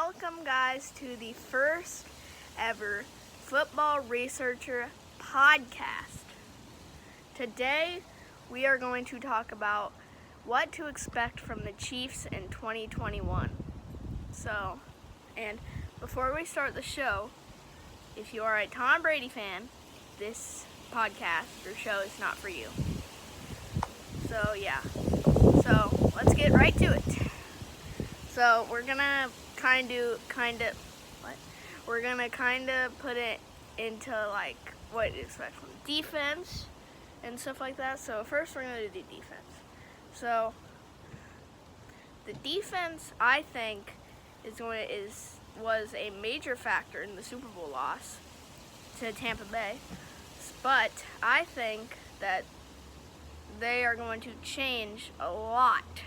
welcome guys to the first ever Football Researcher podcast. Today we are going to talk about what to expect from the Chiefs in 2021. And before we start the show, if you are a Tom Brady fan, this podcast or show is not for you. So let's get right to it. So we're gonna put it into like what you expect from defense and stuff like that. So first we're gonna do defense. So the defense, I think, was a major factor in the Super Bowl loss to Tampa Bay, but I think that they are going to change a lot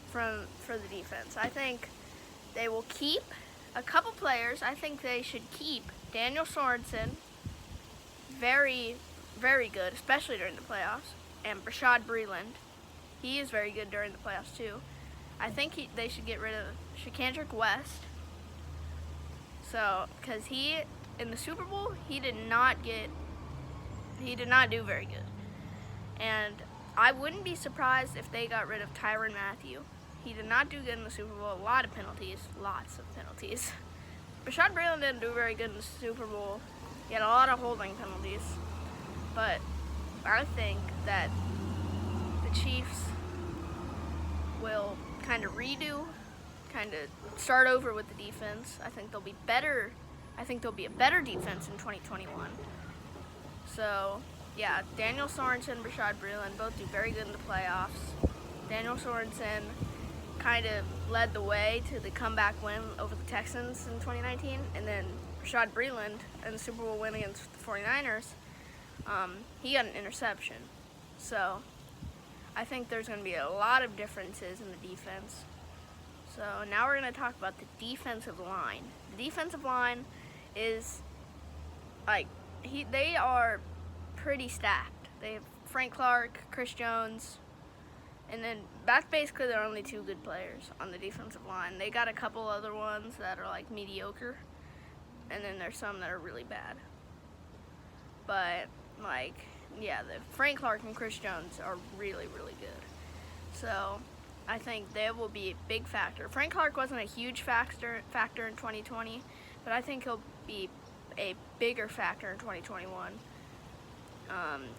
for the defense. I think they will keep a couple players. I think they should keep Daniel Sorensen, very, very good, especially during the playoffs, and Bashaud Breeland. He is very good during the playoffs too. I think they should get rid of Shakandrick West. So, because in the Super Bowl, he did not do very good. And I wouldn't be surprised if they got rid of Tyrann Mathieu. He did not do good in the Super Bowl. Lots of penalties. Bashaud Breeland didn't do very good in the Super Bowl. He had a lot of holding penalties. But I think that the Chiefs will kind of start over with the defense. I think they'll be better. I think they'll be a better defense in 2021. So, yeah, Daniel Sorensen and Bashaud Breeland both do very good in the playoffs. Daniel Sorensen kind of led the way to the comeback win over the Texans in 2019, and then Bashaud Breeland in the Super Bowl win against the 49ers, he got an interception. So I think there's going to be a lot of differences in the defense. So now we're going to talk about the defensive line. The defensive line is they are pretty stacked. They have Frank Clark, Chris Jones, and then that's basically their only two good players on the defensive line. They got a couple other ones that are like mediocre, and then there's some that are really bad. But the Frank Clark and Chris Jones are really, really good. So I think they will be a big factor. Frank Clark wasn't a huge factor in 2020, but I think he'll be a bigger factor in 2021.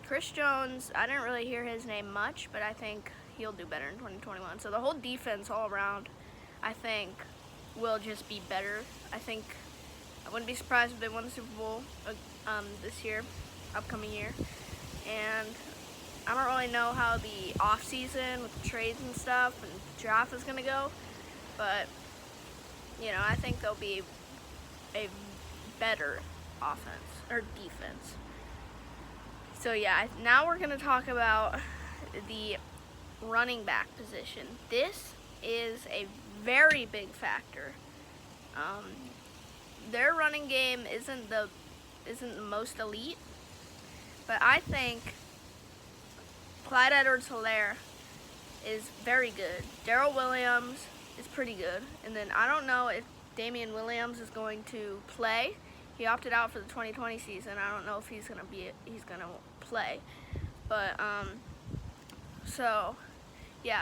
Chris Jones, I didn't really hear his name much, but I think he'll do better in 2021. So the whole defense all around, I think, will just be better. I wouldn't be surprised if they won the Super Bowl this year, upcoming year. And I don't really know how the off-season with the trades and stuff and draft is going to go, but, I think they'll be a better offense or defense. So, now we're going to talk about the running back position. This is a very big factor. Their running game isn't the most elite, but I think Clyde Edwards-Helaire is very good. Darrell Williams is pretty good, and then I don't know if Damian Williams is going to play. He opted out for the 2020 season. I don't know if he's gonna play, but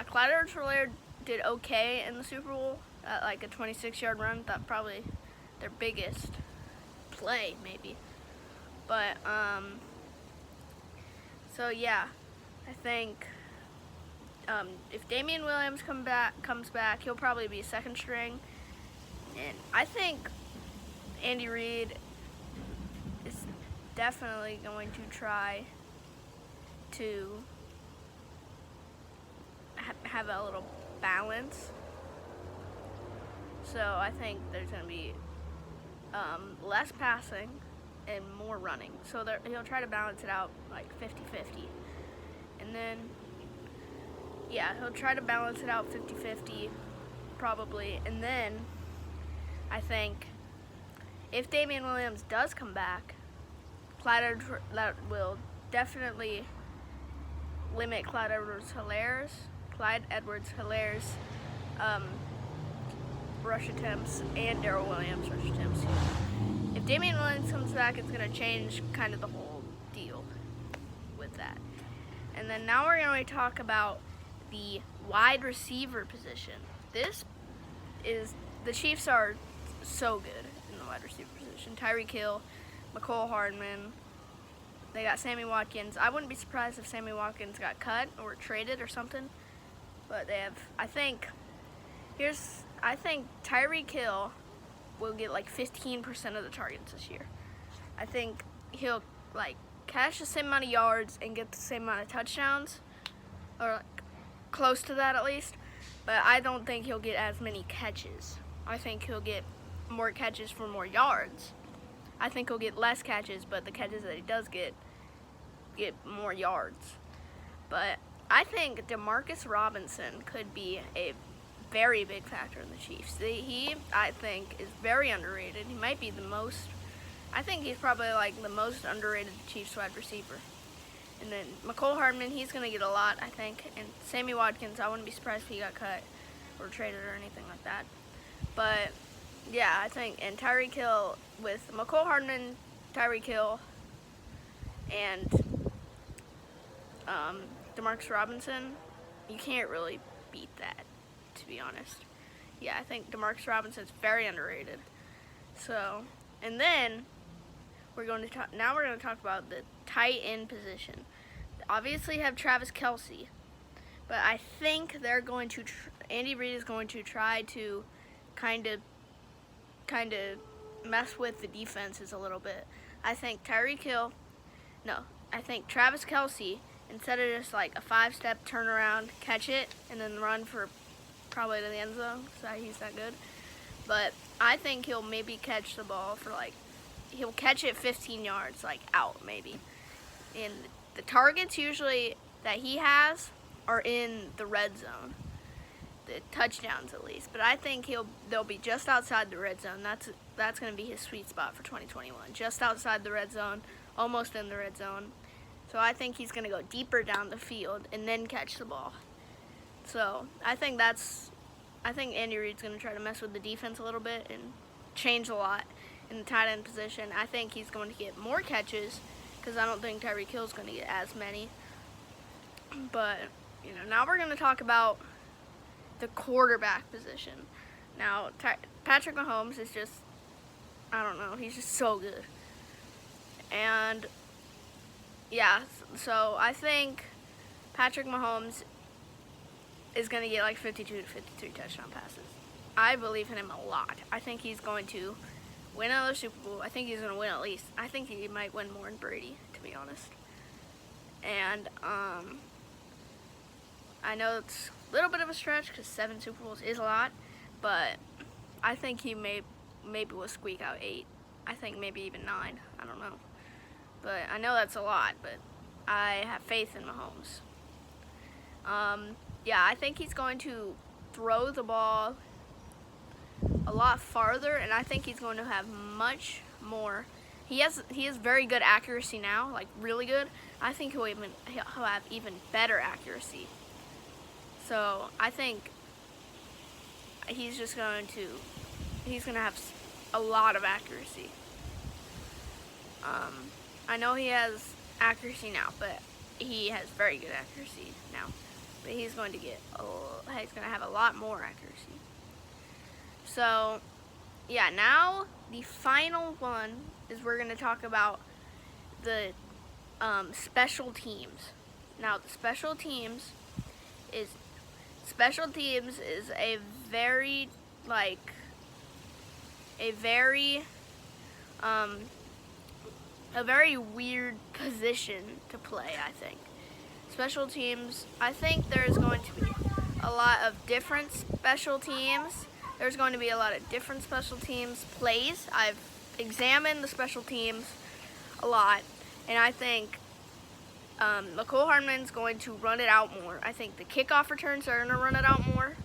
Clyde Edwards-Helaire did okay in the Super Bowl at like a 26-yard run. That's probably their biggest play, maybe. But I think if Damian Williams comes back, he'll probably be second string, and I think Andy Reid is definitely going to try to have a little balance. So I think there's going to be less passing and more running. So he'll try to balance it out like 50-50. And then, he'll try to balance it out 50-50 probably. And then I think if Damian Williams does come back, that will definitely limit Clyde Edwards-Helaire's rush attempts and Darrell Williams rush attempts. If Damian Williams comes back, it's going to change kind of the whole deal with that. And then now we're going to talk about the wide receiver position. The Chiefs are so good in the wide receiver position. Tyreek Hill, McCole Hardman. They got Sammy Watkins. I wouldn't be surprised if Sammy Watkins got cut or traded or something. But they have, I think Tyreek Hill will get like 15% of the targets this year. I think he'll like catch the same amount of yards and get the same amount of touchdowns, or like close to that at least. But I don't think he'll get as many catches. I think he'll get more catches for more yards. I think he'll get less catches, but the catches that he does get more yards. But I think Demarcus Robinson could be a very big factor in the Chiefs. He, I think, is very underrated. He might be the most. I think he's probably like the most underrated Chiefs wide receiver. And then McCole Hardman, he's going to get a lot, I think. And Sammy Watkins, I wouldn't be surprised if he got cut or traded or anything like that. But yeah, I think, and Tyreek Hill with McCole Hardman, Tyreek Hill, and Demarcus Robinson, you can't really beat that, to be honest. Yeah, I think Demarcus Robinson's very underrated. So, and then we're going to talk about the tight end position. Obviously, you have Travis Kelce, but I think they're going to. Andy Reid is going to try to kind of mess with the defenses a little bit. I think I think Travis Kelce, instead of just like a 5-step turnaround, catch it, and then run for probably to the end zone, so he's that good. But I think he'll maybe catch the ball for he'll catch it 15 yards, like out maybe. And the targets usually that he has are in the red zone, the touchdowns at least. But I think they'll be just outside the red zone. That's going to be his sweet spot for 2021. Just outside the red zone, almost in the red zone. So I think he's going to go deeper down the field and then catch the ball. So I think Andy Reid's going to try to mess with the defense a little bit and change a lot in the tight end position. I think he's going to get more catches because I don't think Tyreek Hill's going to get as many. But, now we're going to talk about the quarterback position. Now, Patrick Mahomes is just, I don't know, he's just so good. And, yeah, so I think Patrick Mahomes is going to get like 52 to 53 touchdown passes. I believe in him a lot. I think he's going to win another Super Bowl. I think he's going to win at least. I think he might win more than Brady, to be honest. And I know it's a little bit of a stretch because 7 Super Bowls is a lot, but I think he maybe will squeak out 8. I think maybe even 9. I don't know. But I know that's a lot, but I have faith in Mahomes. Yeah, I think he's going to throw the ball a lot farther, and I think he's going to have much more. He has very good accuracy now, like really good. I think he'll have even better accuracy. So I think he's going to have a lot of accuracy. I know he has accuracy now, but he has very good accuracy now. But he's going to have a lot more accuracy. So, yeah, now the final one is we're going to talk about the special teams. Now, the special teams is a very weird position to play, I think. Special teams, I think there's going to be a lot of different special teams. There's going to be a lot of different special teams plays. I've examined the special teams a lot, and I think McCole Hardman's going to run it out more. I think the kickoff returns are going to run it out more.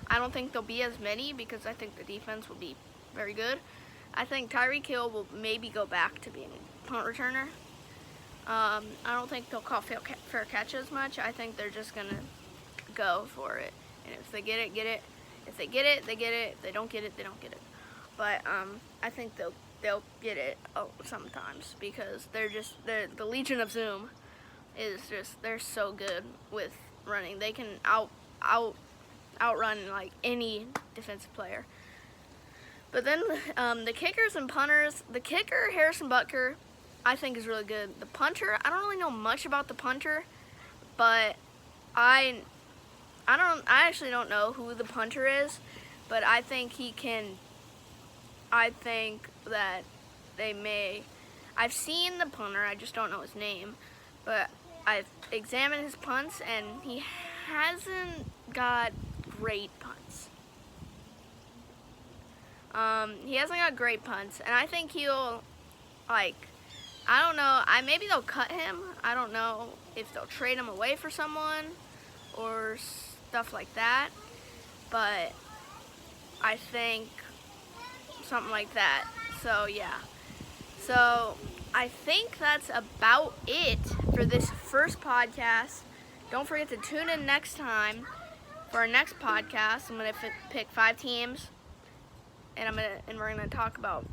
I don't think there'll be as many because I think the defense will be very good. I think Tyreek Hill will maybe go back to being a punt returner. I don't think they'll call fair catch as much. I think they're just going to go for it. And if they get it, get it. If they get it, they get it. If they don't get it, they don't get it. But I think they'll get it sometimes because they're the Legion of Zoom is just they're so good with running. They can outrun like any defensive player. But then the kickers and punters, the kicker Harrison Butker, I think is really good. The punter, I don't really know much about the punter, but I actually don't know who the punter is, but I think he can. I think that they may. I've seen the punter, I just don't know his name, but I've examined his punts and he hasn't got great punts. He hasn't got great punts, and I think he'll, I don't know, maybe they'll cut him. I don't know if they'll trade him away for someone or stuff like that, but I think something like that. So, yeah. So, I think that's about it for this first podcast. Don't forget to tune in next time for our next podcast. I'm going to pick 5 teams. And we're gonna talk about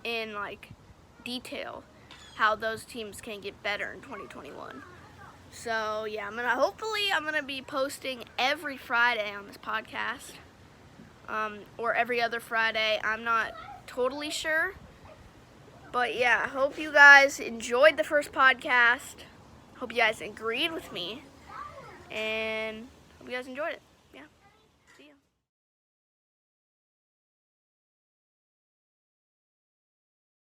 in detail how those teams can get better in 2021. So yeah, hopefully I'm gonna be posting every Friday on this podcast, or every other Friday. I'm not totally sure, but yeah, I hope you guys enjoyed the first podcast. Hope you guys agreed with me, and hope you guys enjoyed it.